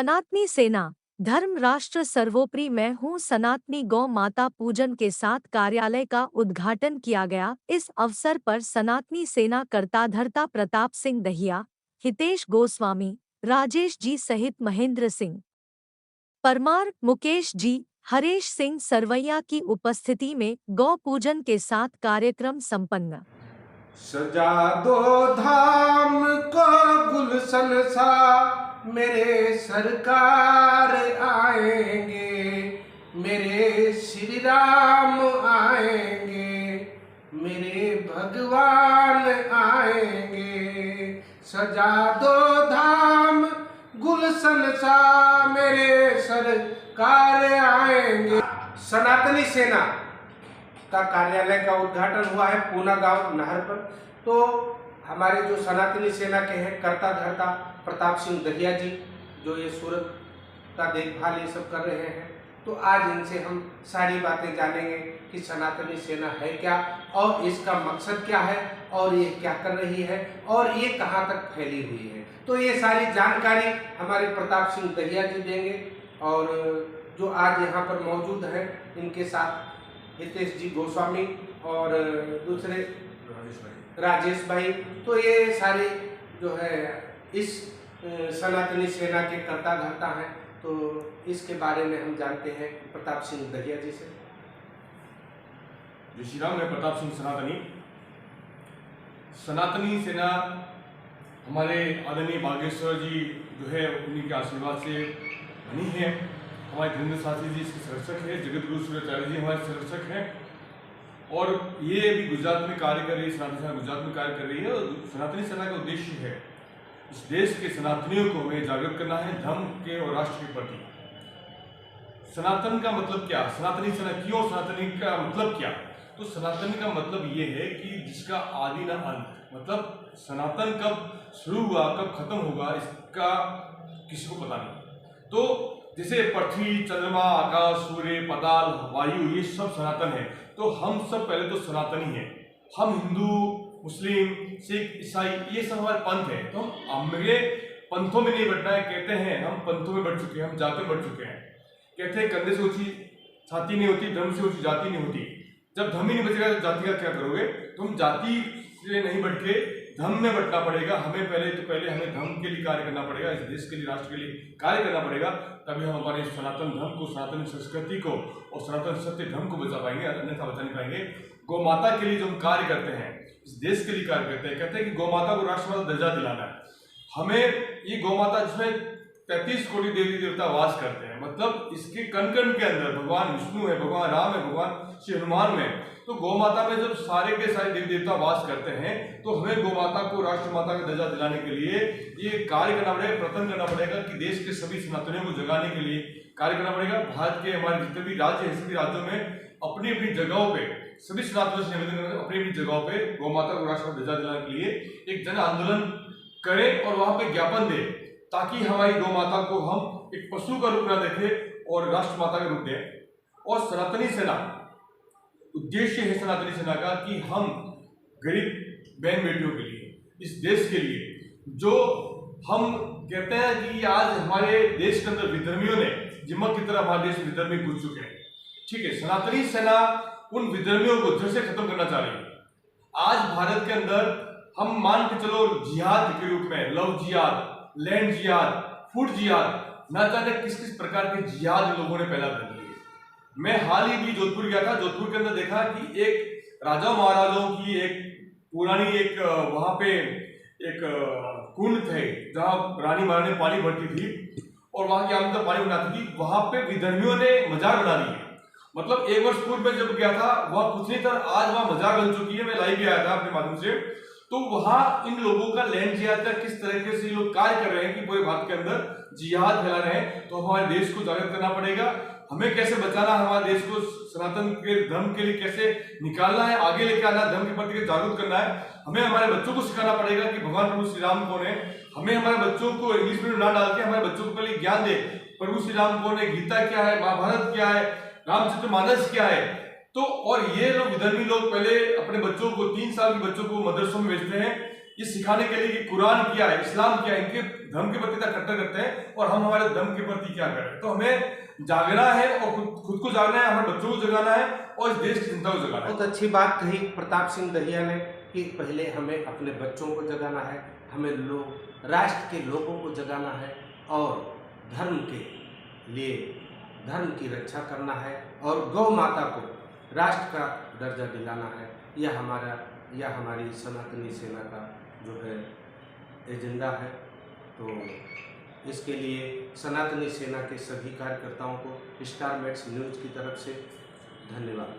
सनातनी सेना धर्म राष्ट्र सर्वोपरि। मैं हूँ सनातनी गौ माता पूजन के साथ कार्यालय का उद्घाटन किया गया। इस अवसर पर सनातनी सेना करता धर्ता प्रताप सिंह दहिया, हितेश गोस्वामी, राजेश जी सहित महेंद्र सिंह परमार, मुकेश जी, हरेश सिंह सरवैया की उपस्थिति में गौ पूजन के साथ कार्यक्रम संपन्न। सजा दो धाम को गुलशन सा, मेरे सरकार आएंगे, मेरे श्री राम आएंगे, मेरे भगवान आएंगे। सजा दो धाम गुलशन सा, मेरे सरकार आएंगे। सनातनी सेना का कार्यालय का उद्घाटन हुआ है पूना गांव नहर पर। तो हमारे जो सनातनी सेना के हैं करता धर्ता प्रताप सिंह दहिया जी, जो ये सूरत का देखभाल ये सब कर रहे हैं, तो आज इनसे हम सारी बातें जानेंगे कि सनातनी सेना है क्या और इसका मकसद क्या है और ये क्या कर रही है और ये कहाँ तक फैली हुई है। तो ये सारी जानकारी हमारे प्रताप सिंह दहिया जी देंगे। और जो आज यहाँ पर मौजूद हैं इनके साथ हितेश जी गोस्वामी और दूसरे राजेश भाई। तो ये सारे जो है इस सनातनी सेना के कर्ता धर्ता हैं। तो इसके बारे में हम जानते हैं प्रताप सिंह दहिया जी से। जय श्री राम। मैं प्रताप सिंह सनातनी। सनातनी सेना हमारे आदरणीय बागेश्वर जी जो है उन्हीं के आशीर्वाद से बनी है। हमारे धीरेन्द्र साथी जी इसके संरक्षक हैं, जगत गुरु सूर्याचार्य जी हमारे संरक्षक हैं और ये अभी गुजरात में कार्य कर रही है। सनातनी सेना गुजरात में कार्य कर रही है और सनातनी सेना का उद्देश्य है इस देश के सनातनियों को हमें जागृत करना है धर्म के और राष्ट्र के प्रति। सनातन का मतलब क्या, सनातनी सेना क्यों, सनातनी का मतलब क्या? तो सनातन का मतलब ये है कि जिसका आदि ना अंत, मतलब सनातन कब शुरू हुआ कब खत्म होगा इसका किसी को पता नहीं। तो जैसे पृथ्वी, चंद्रमा, आकाश, सूर्य, पाताल, वायु, ये सब सनातन है। तो हम सब पहले तो सनातनी हैं। हम हिंदू, मुस्लिम, सिख, ईसाई ये सब हमारे पंथ है। तो हम हमें पंथों में नहीं बढ़ना है। कहते हैं हम पंथों में बढ़ चुके हैं, हम जाति में बढ़ चुके हैं। कहते हैं कंधे से ऊंची छाती नहीं होती, धर्म से ऊंची जाति नहीं होती। जब धर्म ही नहीं बचेगा तो जाति का क्या करोगे? तो हम जाति से नहीं बढ़ के धर्म में बढ़ना पड़ेगा। हमें पहले हमें धर्म के लिए कार्य करना पड़ेगा, इस देश के लिए, राष्ट्र के लिए कार्य करना पड़ेगा। तभी हम हमारे सनातन धर्म को, सनातन संस्कृति को और सनातन सत्य धर्म को बचा पाएंगे, अन्यथा बचा नहीं पाएंगे। गौ माता के लिए जो हम कार्य करते हैं, इस देश के लिए कार्य करते हैं, कहते हैं कि गौ माता को राष्ट्रवाद दर्जा दिलाना है। हमें ये गौ माता जिसमें 33 कोटि देवी देवता वास करते हैं, मतलब इसके कण कण के अंदर भगवान विष्णु है, भगवान राम है, भगवान श्री हनुमान में। तो गौ माता में जब सारे के सारे देवी देवता वास करते हैं तो हमें गौ माता को राष्ट्र माता का दर्जा दिलाने के लिए ये कार्य करना पड़ेगा, प्रयत्न करना पड़ेगा कि देश के सभी सनातनियों को जगाने के लिए कार्य करना पड़ेगा। भारत के हमारे जितने भी राज्य हैं, सभी राज्यों में अपनी अपनी जगहों पे सभी सनातनियों से निवेदन करें, अपनी अपनी जगहों पे गौ माता को राष्ट्र दर्जा दिलाने के लिए एक जन आंदोलन करें और वहां पे ज्ञापन दें, ताकि हमारी गौ माता को हम एक पशु का रूप न देखें और राष्ट्र माता का रूप दें। और सनातनी सेना उद्देश्य है सनातनी सेना का कि हम गरीब बहन बेटियों के लिए, इस देश के लिए, जो हम कहते हैं कि आज हमारे देश के अंदर विधर्मियों ने जिम्मत की तरह हमारे देश में विधर्मी घुस चुके हैं। ठीक है, सनातनी सेना उन विधर्मियों को जड़ से खत्म करना चाह रही है। आज भारत के अंदर हम मान के चलो जिहाद के रूप में, लव जिहाद, लैंड जिहाद, फूड जिहाद, न जाने किस किस प्रकार के जिहाद लोगों ने पैदा कर दिए। मैं हाल ही भी जोधपुर गया था। जोधपुर के अंदर देखा कि एक राजा महाराजाओं की एक पुरानी एक वहां पे एक कुंड थे जहां रानी महारानी पानी भरती थी और वहां की आमतौर पानी बनाती थी। वहां पे विधर्मियों ने मजाक बना दी है। मतलब 1 वर्ष पूर्व में जब गया था वह कुछ नहीं था, आज वहां मजाक बन चुकी है। मैं लाइव भी आया था अपने माध्यम से। तो वहां इन लोगों का लैंड जिहाद का किस तरीके से लोग कार्य कर रहे हैं कि पूरे भारत के अंदर जिहाद फैला रहे हैं। तो हमारे देश को जागृत करना पड़ेगा, हमें कैसे बचाना, हमारे देश को सनातन के धर्म के लिए कैसे निकालना है, आगे लेके आना, धर्म के प्रति जागरूक करना है। हमें हमारे बच्चों को सिखाना पड़ेगा कि भगवान प्रभु श्री राम कौन है। हमें हमारे बच्चों को इंग्लिश मीडियम ना डाल के हमारे बच्चों को पहले ज्ञान दे, प्रभु श्री राम कौन है, गीता क्या है, महाभारत क्या है, रामचरितमानस क्या है। तो और ये लोग विधर्मी लोग पहले अपने बच्चों को 3 साल के बच्चों को मदरसों में भेजते हैं ये सिखाने के लिए कि कुरान क्या है, इस्लाम क्या है, इनके धर्म के प्रति कट्टर करते हैं और हम हमारे धर्म के प्रति क्या करें। तो हमें जागना है और खुद को जागना है, हमारे बच्चों को जगाना है और इस देश की जनता को जगाना है। बहुत अच्छी बात कही प्रताप सिंह दहिया ने कि पहले हमें अपने बच्चों को जगाना है, हमें राष्ट्र के लोगों को जगाना है और धर्म के लिए धर्म की रक्षा करना है और गौ माता को राष्ट्र का दर्जा दिलाना है। यह हमारी सनातनी सेना का जो है एजेंडा है। तो इसके लिए सनातनी सेना के सभी कार्यकर्ताओं को स्टार मैक्स न्यूज़ की तरफ से धन्यवाद।